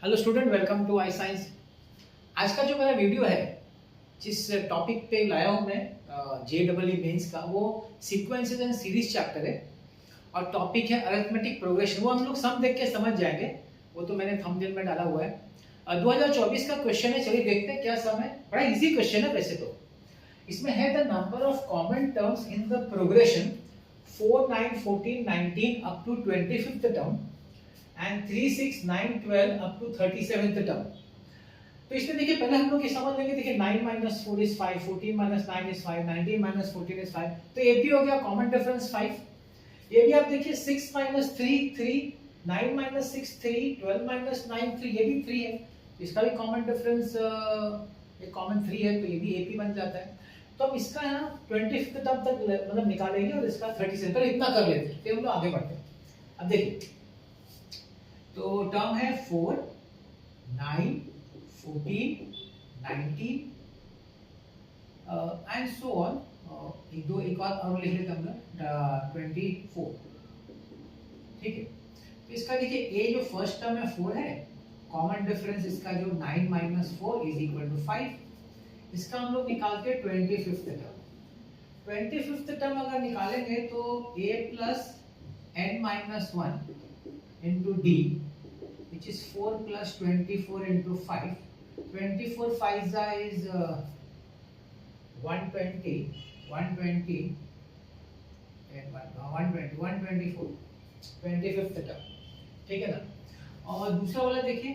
Hello student, welcome to I science. आज का जो मेरा वीडियो है, जिस टॉपिक पे लाया हूँ मैं JEE मेंस का, वो सीक्वेंसेस एंड सीरीज चैप्टर है और टॉपिक है अरिथमेटिक प्रोग्रेशन। वो हम लोग सम देख के समझ जाएंगे, वो तो मैंने थंबनेल में डाला हुआ है। 2024 का क्वेश्चन है, चलिए देखते हैं क्या सम है। बड़ा इजी क्वेश्चन है वैसे तो। इसमें है the number of common terms in the progression 4, 9, 14, 19 up to 25th term and 3, 6, 9, 12 up to 37th term. तो इसमें देखिए पहले हम लोग ये समझ लेंगे। देखिए 9 - 4 is 5, 14 - 9 is 5, 19 - 14 is 5। तो ये भी हो गया कॉमन डिफरेंस 5। ये भी आप देखिए 6 - 3 3, 9 - 6 3, 12 - 9 3, ये भी 3 है। इसका भी कॉमन डिफरेंस ये कॉमन 3 है, तो ये भी AP बन जाता है। तो हम इसका यहाँ 25th टर्म तक मतलब निकालेंगे और इसका 37 पर इतना कर लेते हैं, फिर हम लोग आगे बढ़ते हैं। अब देखिए तो टर्म है 4, 9, 14, 19 एंड सो ऑन। एक और लिख लेते हम लोग 24। ठीक है, तो इसका देखिए ए जो फर्स्ट टर्म है 4 है, कॉमन डिफरेंस इसका जो 9 - 4 इज इक्वल टू 5। इसका हम लोग निकालते हैं 25th टर्म। 25th टर्म अगर निकालेंगे तो a plus n - 1 into d which is 4 plus 24 into 5. 24 5 is 120 and 124 25th term. ठीक है ना। और दूसरा वाला देखिए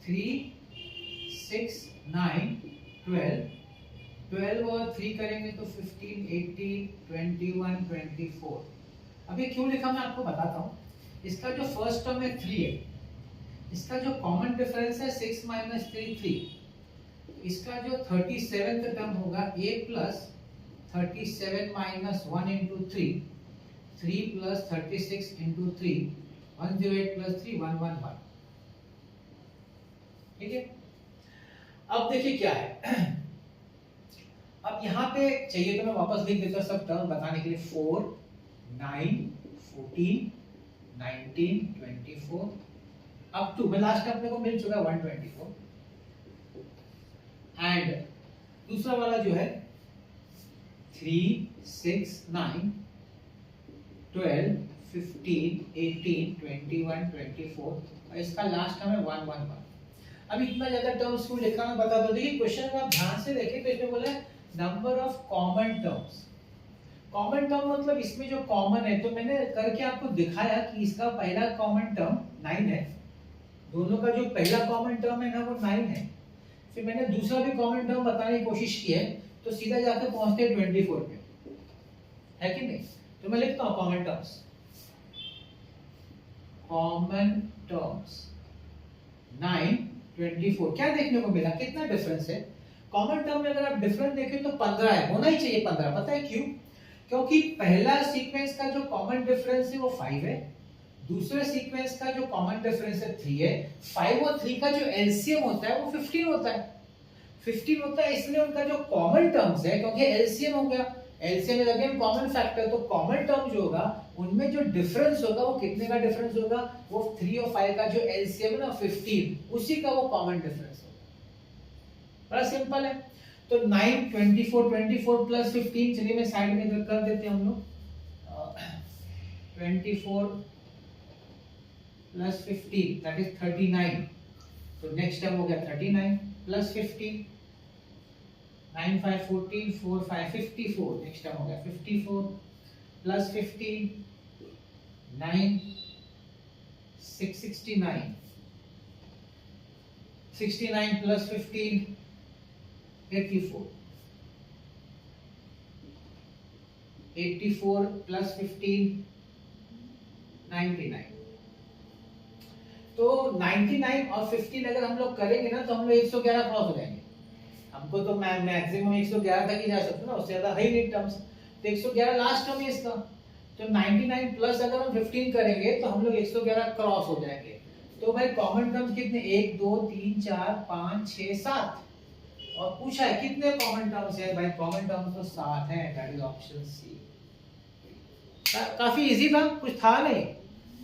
3, 6, 9, 12 और 3 करेंगे तो 15, 18, 21, 24। अभी क्यों लिखा मैं आपको बताता हूँ। इसका जो फर्स्ट टर्म है 3 है, इसका जो कॉमन डिफरेंस है 6 - 3 3। इसका जो 37th टर्म होगा a plus 37 - 1 into 3, 3 plus 36 into 3, 108 plus 3, 111। ठीक है। अब देखिए क्या है। अब यहाँ पे चाहिए तो मैं वापस लिख देता सब टर्म बताने के लिए। 4, 9, 14, 19, 24 अप टू मैं लास्ट अपने को मिल चुका 124। एंड दूसरा वाला जो है 3, 6, 9, 12, 15, 18, 21, 24 और इसका लास्ट टर्म है 111। अब इतना ज्यादा टर्म्स को लिखा मैं बता दो। देखिए क्वेश्चन में आप ध्यान से देखें तो इसमें बोला है number of common terms. Common term मतलब इसमें जो कॉमन है, तो मैंने करके आपको दिखाया कि इसका पहला कॉमन टर्म 9 है। दोनों का जो पहला कॉमन टर्म है ना वो 9 है। फिर मैंने दूसरा भी कॉमन टर्म बताने की कोशिश की है, तो सीधा जाकर पहुंचते हैं 24 पे, है कि नहीं। तो मैं लिखता हूं कॉमन टर्म्स। Common terms 9, 24। क्या देखने को मिला, कितना डिफरेंस है। कॉमन टर्म में अगर आप डिफरेंस देखें तो 15 है, होना ही चाहिए 15। पता है क्यों? क्योंकि पहला सीक्वेंस का जो कॉमन डिफरेंस है वो 5 है, दूसरे सीक्वेंस का जो कॉमन डिफरेंस है 3 है। 5 और 3 का जो एलसीएम होता है वो 15 होता है। 15 होता है, इसलिए उनका जो कॉमन टर्म्स है, क्योंकि एलसीएम हो गया, LCM is again common factor, तो कॉमन टर्म जो होगा उनमें जो डिफरेंस होगा वो कितने का डिफरेंस होगा, वो 3 और 5 का जो एलसीएम है ना 15, उसी का वो कॉमन डिफरेंस होगा। बड़ा सिंपल है। तो 9, 24, 24 प्लस 15, चलिए मैं साइड में कर देते हैं हम लोग। 24 प्लस 15 दैट इज 39। तो नेक्स्ट टर्म हो गया 39 प्लस 15, 9 5 14, 4 5 54। नेक्स्ट टर्म हो गया 54 प्लस 15, 9 6 69, 69 प्लस 15 84, 84 प्लस 15 99। तो 99 और 15 अगर हम लोग करेंगे ना तो हम लोग 111 क्रॉस हो जाएंगे। हमको तो मैक्सिमम 111 तक ही जा सकते हैं ना, उससे ज्यादा है ही नहीं टर्म्स। तो 111 लास्ट टर्म है इसका। तो 99 प्लस अगर हम 15 करेंगे तो हम लोग 111 क्रॉस हो जाएंगे। तो भाई कॉमन टर्म्स कितने, 1 2 3 4 5 6 7। और पूछा है कितने कॉमन टर्म्स है भाई, कॉमन टर्म्स तो 7 है, दैट इज ऑप्शन सी। काफी इजी था, कुछ था नहीं।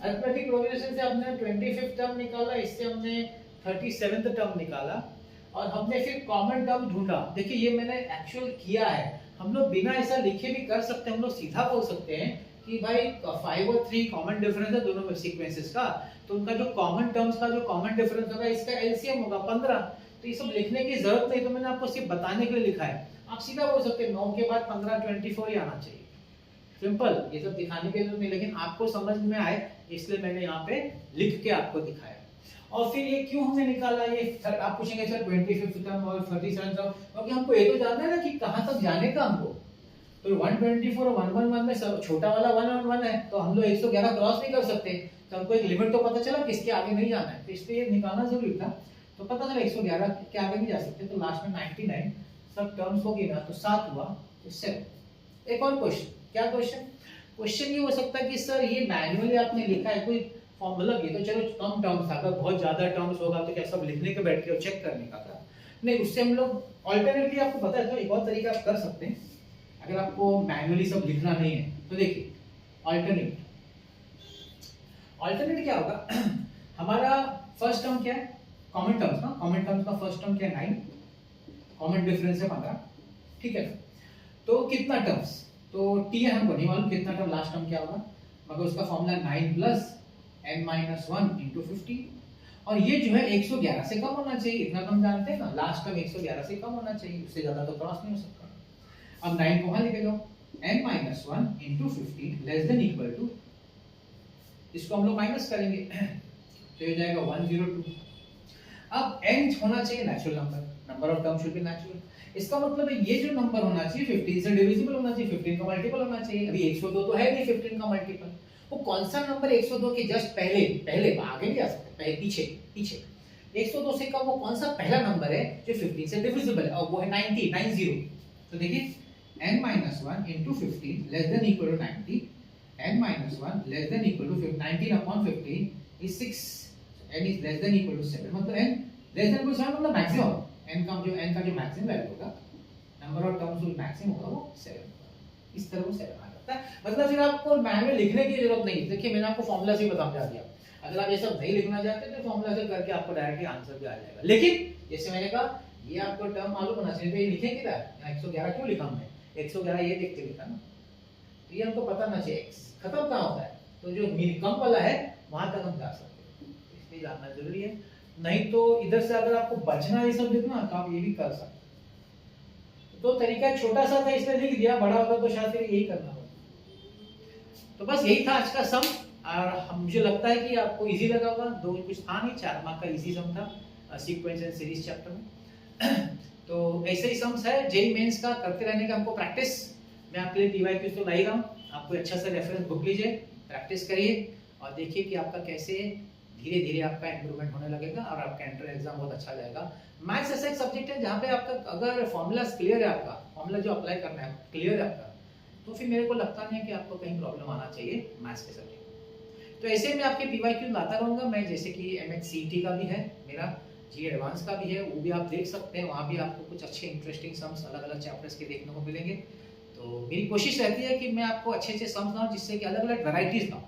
अरिथमेटिक प्रोग्रेशन से हमने 25th टर्म निकाला, इससे हमने 37th टर्म निकाला और हमने फिर कॉमन टर्म ढूंढा। देखिए ये मैंने एक्चुअल किया है, हम लोग बिना ऐसा लिखे भी कर सकते हैं। हम लोग सीधा बोल सकते हैं कि भाई 5 और 3 कॉमन डिफरेंस है दोनों में सीक्वेंसेस का, तो उनका जो कॉमन टर्म्स का जो कॉमन डिफरेंस होगा इसका एलसीएम होगा 15। तो ये सब लिखने की जरूरत नहीं, तो मैंने आपको सिर्फ बताने के लिए लिखा है। आप सीधा बोल सकते हैं 9 के बाद 15 24 ही आना चाहिए, सिंपल। ये सब दिखाने की जरूरत नहीं, लेकिन आपको समझ में आए इसलिए मैंने यहाँ पे लिख के आपको दिखाया। और फिर ये क्यों हमने निकाला, ये आप पूछेंगे सर 25th टर्म और 37th टर्म, क्योंकि हमको ये तो जानना है ना कि कहां तक जाने का हमको। तो 124 और 111 में सब छोटा वाला 1 और 1 है, तो हम लोग 111 क्रॉस नहीं कर सकते, तो हमको एक लिमिट तो पता चला कि इसके आगे नहीं जाना है, तो इसलिए ये निकालना जरूरी था। तो पता चला 111 के आगे नहीं जा सकते, तो लास्ट में 99 सब टर्म्स होगी ना, तो 7 हुआ, तो 7। एक और क्वेश्चन, क्या क्वेश्चन ये हो सकता है कि सर ये मैन्युअली आपने लिखा है, कोई फॉर्मूला, ये तो चलो कम टर्म्स था, अगर बहुत ज्यादा टर्म्स होगा तो क्या सब लिखने के बैठ के और चेक करने का था? नहीं, उससे हम लोग ऑल्टरनेटली आपको पता है तो एक और तरीका आप कर सकते हैं, अगर आपको मैन्युअली सब लिखना नहीं है तो। देखिए ऑल्टरनेट क्या होगा हमारा फर्स्ट टर्म क्या है, कॉमन टर्म्स ना, कॉमन टर्म्स का फर्स्ट टर्म क्या है 9, कॉमन डिफरेंस है 15, ठीक है। तो कितना टर्म्स, तो टी है हमको नहीं मालूम कितना टर्म, लास्ट टर्म क्या होगा, मगर उसका फॉर्मूला 9 प्लस n-1 इंटू 50, और ये जो है 111 से कम होना चाहिए, इतना कम जानते हैं ना, लास्ट टर्म 111 से कम होना चाहिए, उससे ज्यादा तो क्रॉस नहीं हो सकता। अब 9 को वहां लेके जाओ, n-1 into 50 less than equal to, इसको हम लोग माइनस करेंगे तो ये जाएगा 102। अब n होना चाहिए natural number, number of term should be natural, इसका मतलब है ये जो नंबर होना चाहिए 15 से डिविजिबल होना चाहिए, 15 का मल्टीपल होना चाहिए। अभी 102 तो है नहीं 15 का मल्टीपल, वो कौन सा नंबर 102 के जस्ट पहले आगे नहीं आ सकते, पहले पीछे 102 से कम वो कौन सा पहला नंबर है जो 15 से डिविजिबल है, और वो है 90। तो देखिए n-1 into 15 less than equal to 90, n-1 less than equal to 19 upon 15 is 6, n is less than equal to 7, मतलब n less than equal to 7 मतलब मैक्सिमम, n का जो मैक्सिमम वैल्यू होगा, नंबर ऑफ टर्म्स जो maximum होगा वो 7 होगा, इस तरह वो 7 आ जाता है। मतलब फिर आपको मैनुअल लिखने की जरूरत नहीं। देखिए मैंने आपको फॉर्मूला से समझा दिया, अगर आप ये सब नहीं लिखना चाहते तो फॉर्मूला से करके आपको डायरेक्टली आंसर भी आ जाएगा। लेकिन जैसे मैंने कहा ये आपको टर्म मालूम होना चाहिए, तो ये लिखे किधर, यहाँ 111 क्यों लिखा हमने, 111 ये देख के लिखा ना, तो ये हमको पता ना चाहिए x खत्म कहाँ होता है, तो जो कम वाला है वहां तक हम जा सकते हैं, इसलिए जानना जरूरी है। नहीं तो इधर से अगर आपको बचना ये सब लिखना तो आप ये भी कर सकते हैं। तो तरीका छोटा सा था इसलिए लिख दिया, बड़ा होगा तो शायद फिर यही करना होगा। तो बस यही था आज का सम, और मुझे लगता है कि आपको इजी लगा होगा। दो कुछ था नहीं, 4 मार्क का इजी सम था सीक्वेंस एंड सीरीज चैप्टर में। तो ऐसे ही सम्स है, जेई मेंस का करते रहने का हमको प्रैक्टिस। मैं आपके लिए पीवाईक्यूज तो ला ही रहा हूँ, आपको अच्छा सा रेफरेंस बुक लीजिए, प्रैक्टिस करिए और देखिए कि आपका कैसे धीरे धीरे आपका इंप्रूवमेंट होने लगेगा और आपका एंट्रेंस एग्जाम बहुत अच्छा जाएगा। मैथ्स ऐसा एक सब्जेक्ट है जहाँ पे आपका अगर फॉर्मूलाज क्लियर है, आपका फॉर्मूला जो अप्लाई करना है क्लियर है आपका, तो फिर मेरे को लगता नहीं है कि आपको कहीं प्रॉब्लम आना चाहिए मैथ्स के सब्जेक्ट। तो ऐसे में आपके पीवाईक्यू लाता रहूँगा मैं, जैसे कि MHCET का भी है मेरा, जी एडवांस का भी है, वो भी आप देख सकते हैं, वहाँ भी आपको कुछ अच्छे इंटरेस्टिंग सम्स अलग अलग चैप्टर्स के देखने को मिलेंगे। तो मेरी कोशिश रहती है कि मैं आपको अच्छे अच्छे सम्स लाऊं जिससे कि अलग अलग वैरायटीज लाऊं,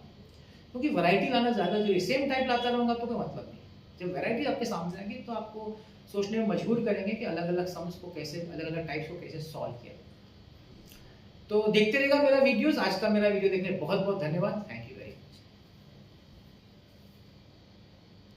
क्योंकि वैरायटी लाना ज़्यादा जरूरी, सेम टाइप लाता रहूँगा तो कोई मतलब नहीं। जब वैरायटी आपके सामने आएगी तो आपको सोचने में मजबूर करेंगे कि अलग अलग सम्स को कैसे, अलग अलग टाइप्स को कैसे सॉल्व किया। तो देखते रहेगा मेरा वीडियोस। आज का मेरा वीडियो देखने बहुत बहुत धन्यवाद, थैंक यू।